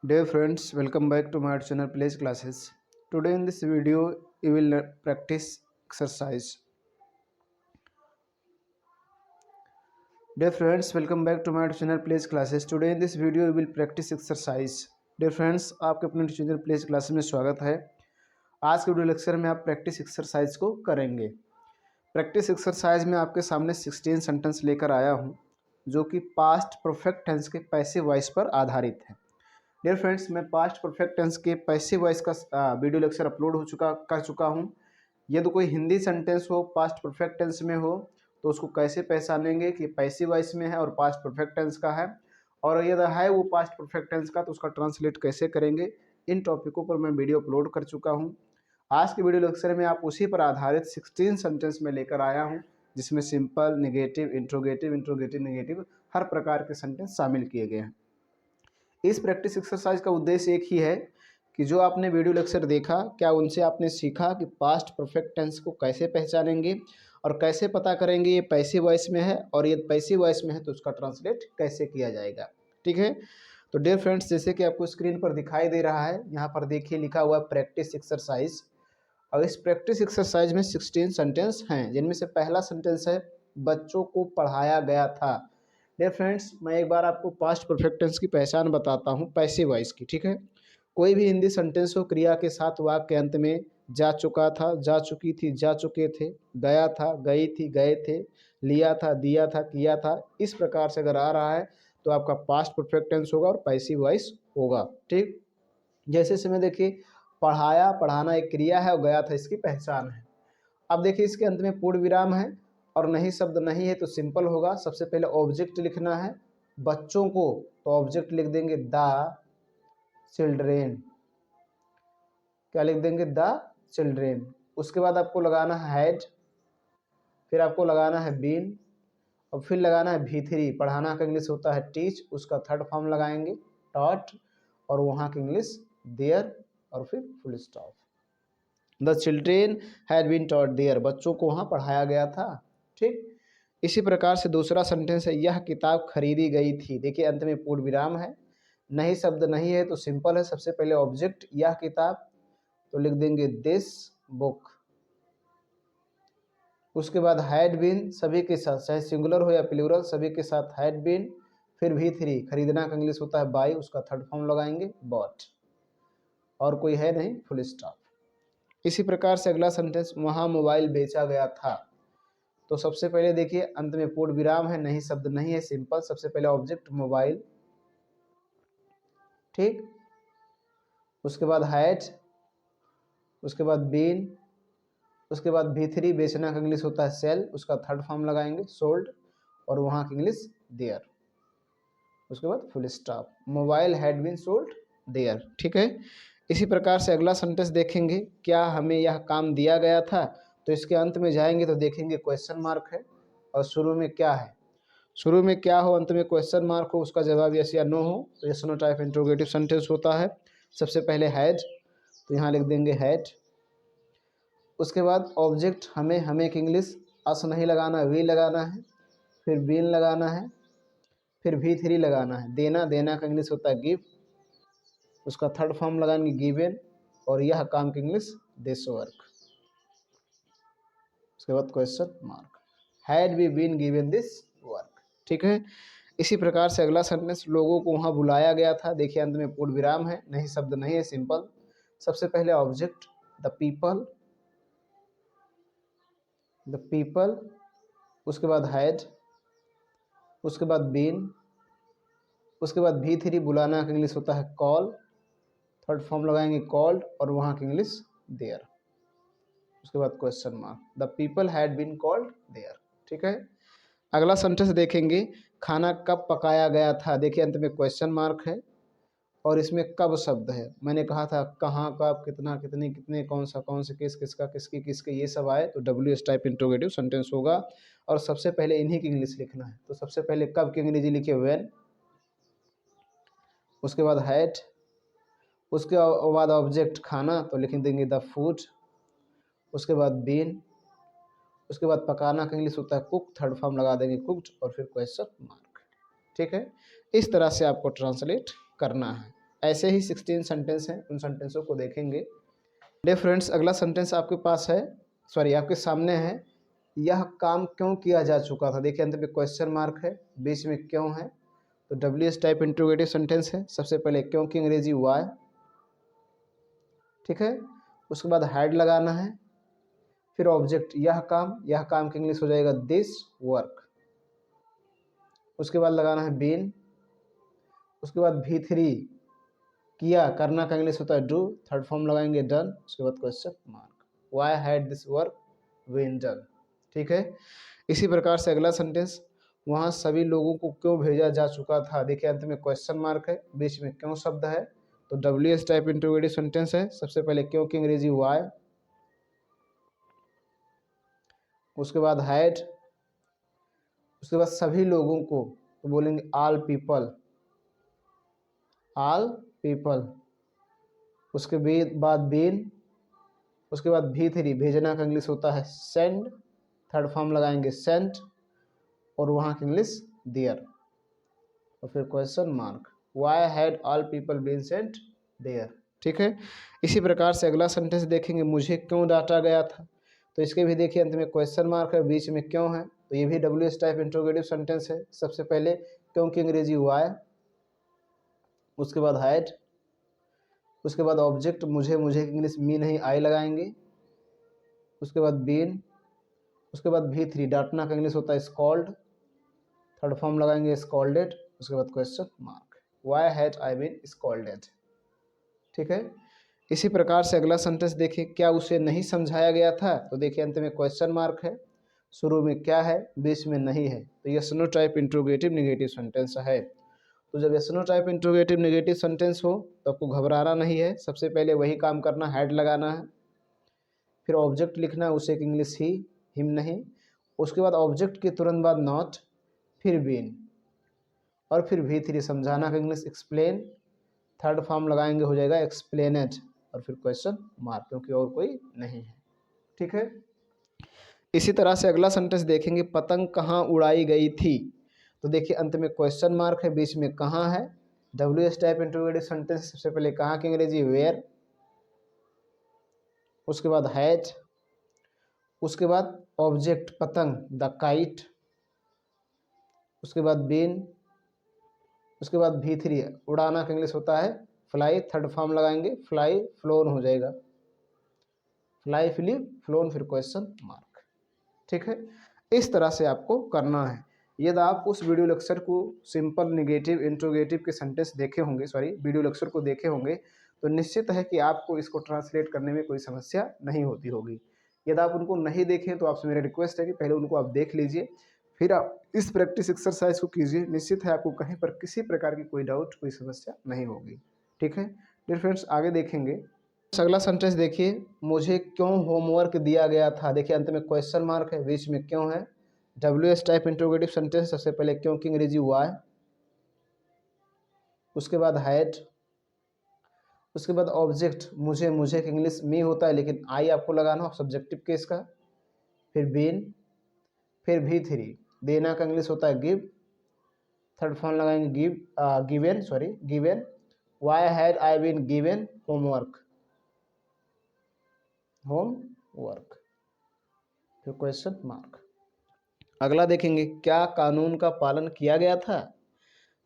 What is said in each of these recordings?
Dear friends, welcome back to my channel Place Classes. Today in this video, you will practice exercise. Dear friends, welcome back to my channel Place Classes. Today in this video, you will practice exercise. Dear friends, आपके अपने channel place classes में स्वागत है। आज के video lecture में आप practice exercise को करेंगे। प्रैक्टिस एक्सरसाइज में आपके सामने 16 सेंटेंस लेकर आया हूँ, जो कि पास्ट परफेक्ट टेंस के पैसिव वॉइस पर आधारित है। डियर फ्रेंड्स, मैं पास्ट परफेक्ट टेंस के पैसिव वॉइस का वीडियो लेक्चर अपलोड कर चुका हूँ। यदि कोई हिंदी सेंटेंस हो पास्ट परफेक्ट टेंस में हो तो उसको कैसे पहचानेंगे कि पैसिव वॉइस में है और पास्ट परफेक्ट टेंस का है, और यदि है वो पास्ट परफेक्ट टेंस का तो उसका ट्रांसलेट कैसे करेंगे, इन टॉपिकों पर मैं वीडियो अपलोड कर चुका हूँ। आज के वीडियो लेक्चर में आप उसी पर आधारित 16 सेंटेंस में लेकर आया हूँ, जिसमें simple, negative, interrogative, interrogative negative हर प्रकार के सेंटेंस शामिल किए गए हैं। इस प्रैक्टिस एक्सरसाइज का उद्देश्य एक ही है कि जो आपने वीडियो लेक्चर देखा, क्या उनसे आपने सीखा कि पास्ट परफेक्ट टेंस को कैसे पहचानेंगे और कैसे पता करेंगे ये पैसिव वॉइस में है, और ये पैसिव वॉइस में है तो उसका ट्रांसलेट कैसे किया जाएगा। ठीक है, तो डियर फ्रेंड्स, जैसे कि आपको स्क्रीन पर दिखाई दे रहा है, यहाँ पर देखिए लिखा हुआ प्रैक्टिस एक्सरसाइज। और इस प्रैक्टिस एक्सरसाइज में 16 सेंटेंस हैं, जिनमें से पहला सेंटेंस है बच्चों को पढ़ाया गया था। डियर फ्रेंड्स, मैं एक बार आपको पास्ट परफेक्ट टेंस की पहचान बताता हूँ पैसिव वॉइस की। ठीक है, कोई भी हिंदी सेंटेंस हो क्रिया के साथ वाक्य के अंत में जा चुका था, जा चुकी थी, जा चुके थे, गया था, गई थी, गए थे, लिया था, दिया था, किया था, इस प्रकार से अगर आ रहा है तो आपका पास्ट परफेक्ट टेंस होगा और पैसिव वॉइस होगा। ठीक, जैसे इसमें देखिए पढ़ाया, पढ़ाना एक क्रिया है और गया था इसकी पहचान है। अब देखिए इसके अंत में पूर्ण विराम है और नहीं शब्द नहीं है तो सिंपल होगा। सबसे पहले ऑब्जेक्ट लिखना है बच्चों को, तो ऑब्जेक्ट लिख देंगे द चिल्ड्रेन। क्या लिख देंगे? The children. उसके बाद आपको लगाना है हैड, फिर आपको लगाना है बीन, और फिर लगाना है भी3। पढ़ाना का इंग्लिश होता है टीच, उसका थर्ड फॉर्म लगाएंगे टॉट, और वहाँ की इंग्लिश देयर, और फिर full stop. The children had been taught there, बच्चों को वहाँ पढ़ाया गया था। ठीक, इसी प्रकार से दूसरा सेंटेंस है यह किताब खरीदी गई थी। देखिए अंत में पूर्ण विराम है, नहीं शब्द नहीं है तो सिंपल है। सबसे पहले ऑब्जेक्ट यह किताब, तो लिख देंगे दिस बुक। उसके बाद हैड बीन सभी के साथ, चाहे सिंगुलर हो या प्लूरल, सभी के साथ हैड बीन, फिर भी3। खरीदना का इंग्लिश होता है बाई, उसका थर्ड फॉर्म लगाएंगे बॉट, और कोई है नहीं, फुल स्टॉप। इसी प्रकार से अगला सेंटेंस वहाँ मोबाइल बेचा गया था। तो सबसे पहले देखिए अंत में पूर्ण विराम है, नहीं शब्द नहीं है, सिंपल। सबसे पहले ऑब्जेक्ट मोबाइल, ठीक, उसके बाद हैड, उसके बाद बीन, उसके बाद भी3। बेचना का इंग्लिश होता है सेल, उसका थर्ड फॉर्म लगाएंगे सोल्ड, और वहाँ की इंग्लिश देयर, उसके बाद full stop. Mobile had been sold there. ठीक है, इसी प्रकार से अगला सेंटेंस देखेंगे, क्या हमें यह काम दिया गया था। तो इसके अंत में जाएंगे तो देखेंगे क्वेश्चन मार्क है, और शुरू में क्या है, शुरू में क्या हो, अंत में क्वेश्चन मार्क हो, उसका जवाब यस या नो हो तो yes no type interrogative sentence होता है। सबसे पहले हैड, तो यहाँ लिख देंगे हैड। उसके बाद ऑब्जेक्ट हमें, हमें की इंग्लिश अस नहीं लगाना, वी लगाना है, फिर बीन लगाना है, फिर भी3 लगाना है। देना, देना का इंग्लिश होता है गिव, उसका थर्ड फॉर्म लगाएंगे गिवन, और यह काम की इंग्लिश दिस वर्क, उसके बाद question mark, had we been given this work. ठीक है, इसी प्रकार से अगला सेंटेंस लोगों को वहाँ बुलाया गया था। देखिए अंत में पूर्ण विराम है, नहीं शब्द नहीं है, सिंपल। सबसे पहले object the people, the people, उसके बाद हैड, उसके बाद बीन, उसके बाद भी3। बुलाना का इंग्लिश होता है कॉल, थर्ड फॉर्म लगाएंगे कॉल्ड, और वहाँ की इंग्लिश देयर, उसके बाद question mark, the people had been called there. ठीक है, अगला सेंटेंस देखेंगे, खाना कब पकाया गया था। देखिए अंत में क्वेश्चन मार्क है, और इसमें कब शब्द है। मैंने कहा था कहाँ, कब, कितना, कितने, कितने, कौन सा, कौन से, किस, किसका, किसकी, किसके, ये सब आए तो WS टाइप इंट्रोगेटिव सेंटेंस होगा। और सबसे पहले इन्हीं की इंग्लिश लिखना है, तो सबसे पहले कब की अंग्रेजी लिखिए व्हेन, उसके बाद हैड, उसके बाद ऑब्जेक्ट खाना, तो लिख देंगे द फूड, उसके बाद बीन, उसके बाद पकाना का इंग्लिश होता है कुक, थर्ड फॉर्म लगा देंगे कुक्ड, और फिर क्वेश्चन मार्क। ठीक है, इस तरह से आपको ट्रांसलेट करना है। ऐसे ही 16 सेंटेंस हैं, उन सेंटेंसों को देखेंगे। डे फ्रेंड्स, अगला सेंटेंस आपके पास है, सॉरी आपके सामने है। यह काम क्यों किया जा चुका था। देखिए अंत में क्वेश्चन मार्क है, बीच में क्यों है, तो WH टाइप इंट्रोगेटिव सेंटेंस है। सबसे पहले क्यों की अंग्रेजी वाई, ठीक है। उसके बाद हैड लगाना है, फिर ऑब्जेक्ट यह काम की इंग्लिश हो जाएगा दिस वर्क। उसके बाद लगाना है बीन। उसके बाद V3 किया, करना का इंग्लिश होता है डू, थर्ड फॉर्म लगाएंगे डन। उसके बाद question mark, why had this work been done, ठीक है। इसी प्रकार से अगला सेंटेंस, वहाँ सभी लोगों को क्यों भेजा जा चुका था। देखिए अंत में क्वेश्चन मार्क है, बीच में क्यों शब्द है, तो WH टाइप इंट्रोगेटिव सेंटेंस है। सबसे पहले क्यों की अंग्रेजी वाई, उसके बाद हैड, उसके बाद सभी लोगों को तो बोलेंगे ऑल पीपल, ऑल पीपल। उसके बाद बीन, उसके बाद V3 भेजना का इंग्लिश होता है सेंड, थर्ड फॉर्म लगाएंगे सेंट, और वहाँ की इंग्लिश देयर, और फिर question mark, why had all people been sent there, ठीक है। इसी प्रकार से अगला सेंटेंस देखेंगे, मुझे क्यों डांटा गया था। तो इसके भी देखिए अंत में क्वेश्चन मार्क है, बीच में क्यों है, तो ये भी WH टाइप इंट्रोगेटिव सेंटेंस है। सबसे पहले क्यों की अंग्रेजी वाई, उसके बाद हैड, उसके बाद ऑब्जेक्ट मुझे की इंग्लिश मी नहीं आई लगाएंगे, उसके बाद बीन, उसके बाद V3 डांटना का इंग्लिश होता है स्कॉल्ड, थर्ड फॉर्म लगाएंगे स्कॉल्डेड। उसके बाद question mark, why had I been scolded, ठीक है। इसी प्रकार से अगला सेंटेंस देखिए, क्या उसे नहीं समझाया गया था। तो देखिए अंत में क्वेश्चन मार्क है, शुरू में क्या है, बीच में नहीं है, तो यह yes no type interrogative negative sentence है। तो जब yes no type interrogative negative sentence हो तो आपको घबराना नहीं है। सबसे पहले वही काम करना, हैड लगाना है, फिर ऑब्जेक्ट लिखना है, उसे इंग्लिश ही, हिम नहीं। उसके बाद ऑब्जेक्ट के तुरंत बाद नॉट, फिर बीन, और फिर V3 समझाना का इंग्लिश एक्सप्लेन, थर्ड फॉर्म लगाएंगे हो जाएगा एक्सप्लेनेड, और फिर क्वेश्चन मार्क, क्योंकि और कोई नहीं है, ठीक है। इसी तरह से अगला सेंटेंस देखेंगे, पतंग कहाँ उड़ाई गई थी। तो देखिए अंत में क्वेश्चन मार्क है, बीच में कहाँ है, WH टाइप इंट्रोगेटिव सेंटेंस। सबसे पहले कहाँ की अंग्रेजी वेयर, उसके बाद हैज, उसके बाद ऑब्जेक्ट पतंग द काइट, उसके बाद बीन, उसके बाद V3 उड़ाना का इंग्लिश होता है फ्लाई, थर्ड फॉर्म लगाएंगे फ्लाई फ्लोन हो जाएगा, फ्लाई फ्ली फ्लोन, फिर क्वेश्चन मार्क, ठीक है। इस तरह से आपको करना है। यदि आप उस वीडियो लेक्चर को सिंपल नेगेटिव इंट्रोगेटिव के सेंटेंस देखे होंगे, सॉरी वीडियो लेक्चर को देखे होंगे, तो निश्चित है कि आपको इसको ट्रांसलेट करने में कोई समस्या नहीं होती होगी। यदि आप उनको नहीं देखें तो आपसे मेरा रिक्वेस्ट है कि पहले उनको आप देख लीजिए, फिर आप इस प्रैक्टिस एक्सरसाइज को कीजिए। निश्चित है आपको कहीं पर किसी प्रकार की कोई डाउट, कोई समस्या नहीं होगी, ठीक है। डियर फ्रेंड्स, आगे देखेंगे। अगला सेंटेंस देखिए, मुझे क्यों होमवर्क दिया गया था। देखिए अंत में क्वेश्चन मार्क है, बीच में क्यों है, WH टाइप इंट्रोगेटिव सेंटेंस। सबसे पहले क्यों की अंग्रेजी वाई, उसके बाद हैड, उसके बाद ऑब्जेक्ट मुझे की इंग्लिश मी होता है, लेकिन आई आपको लगाना हो सब्जेक्टिव केस का, फिर बीन, फिर V3 देना का इंग्लिश होता है गिव, थर्ड फॉर्म लगाएंगे given, sorry given, why had I been given homework, फिर क्वेश्चन मार्क। अगला देखेंगे, क्या कानून का पालन किया गया था।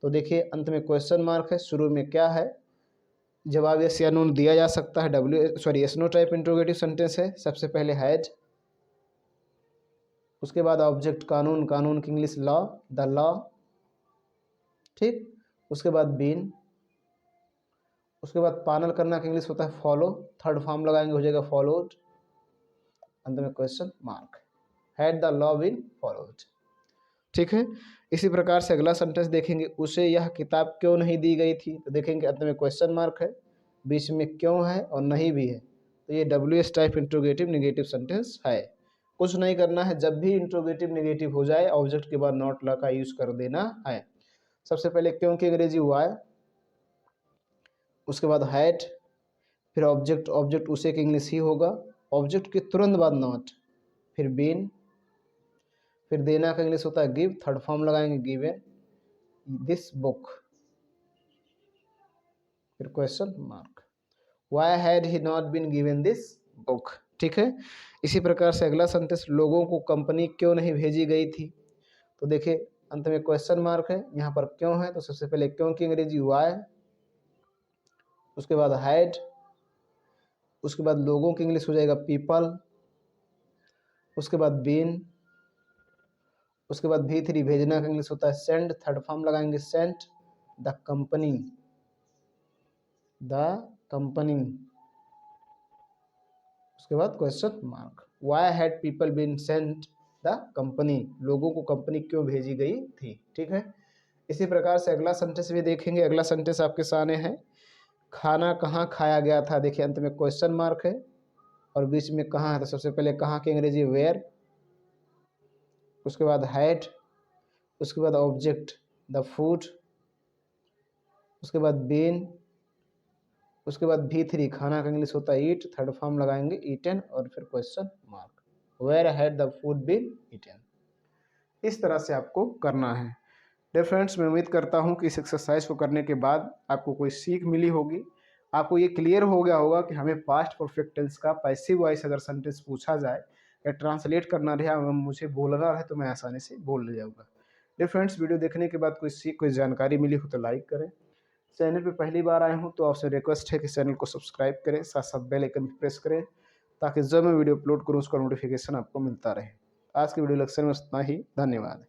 तो देखिए अंत में क्वेश्चन मार्क है, शुरू में क्या है, जवाब यस या नो दिया जा सकता है। Yes no type interrogative sentence है। सबसे पहले हैड, उसके बाद ऑब्जेक्ट कानून की इंग्लिश लॉ, द लॉ, ठीक। उसके बाद बीन, उसके बाद पालन करना का इंग्लिश होता है फॉलो, थर्ड फॉर्म लगाएंगे हो जाएगा फॉलोड, अंत में question mark, had the law been followed, ठीक है। इसी प्रकार से अगला सेंटेंस देखेंगे, उसे यह किताब क्यों नहीं दी गई थी। तो देखेंगे अंत में क्वेश्चन मार्क है, बीच में क्यों है और नहीं भी है, तो ये WH type interrogative negative sentence है। कुछ नहीं करना है, जब भी इंट्रोगेटिव नेगेटिव हो जाए ऑब्जेक्ट के बाद नॉट ला का यूज कर देना है। सबसे पहले क्यों की अंग्रेजी वाई, उसके बाद हैड, फिर ऑब्जेक्ट उसे की इंग्लिश ही होगा, ऑब्जेक्ट के तुरंत बाद नॉट, फिर बीन, फिर देना का इंग्लिश होता है गिव, थर्ड फॉर्म लगाएंगे गिवन, दिस बुक, फिर question mark. Why had he not been given this book. ठीक है, इसी प्रकार से अगला सेंटेंस, लोगों को कंपनी क्यों नहीं भेजी गई थी। तो देखिए अंत में क्वेश्चन मार्क है, यहाँ पर क्यों है, तो सबसे पहले क्यों की अंग्रेजी वाई, उसके बाद हैड, उसके बाद लोगों की इंग्लिश हो जाएगा पीपल, उसके बाद बीन, उसके बाद V3 भेजना का इंग्लिश होता है सेंड, थर्ड फॉर्म लगाएंगे sent, the company, the company, उसके बाद question mark. Why had people been sent the company, लोगों को कंपनी क्यों भेजी गई थी। ठीक है, इसी प्रकार से अगला सेंटेंस भी देखेंगे। अगला सेंटेंस आपके सामने है, खाना कहाँ खाया गया था। देखिए अंत में क्वेश्चन मार्क है और बीच में कहाँ है, तो सबसे पहले कहाँ की अंग्रेजी वेयर, उसके बाद हैड, उसके बाद ऑब्जेक्ट द फूड, उसके बाद बीन, उसके बाद V3 खाना का इंग्लिश होता है ईट, थर्ड फॉर्म लगाएंगे ईटन और फिर question mark. Where had the food been eaten. इस तरह से आपको करना है। डियर फ्रेंड्स, मैं उम्मीद करता हूँ कि इस एक्सरसाइज को करने के बाद आपको कोई सीख मिली होगी, आपको ये क्लियर हो गया होगा कि हमें पास्ट परफेक्ट टेंस का पैसिव वॉइस अगर सेंटेंस पूछा जाए या ट्रांसलेट करना रहा, मुझे बोलना रहे, तो मैं आसानी से बोल ले जाऊँगा। डियर फ्रेंड्स, वीडियो देखने के बाद कोई सीख, कोई जानकारी मिली हो तो लाइक करें। चैनल पे पहली बार आए हूँ तो आपसे रिक्वेस्ट है कि चैनल को सब्सक्राइब करें, साथ साथ बेल आइकन भी प्रेस करें, ताकि जब मैं वीडियो अपलोड करूँ उसका नोटिफिकेशन आपको मिलता रहे। आज के वीडियो लेक्चर में इतना ही, धन्यवाद।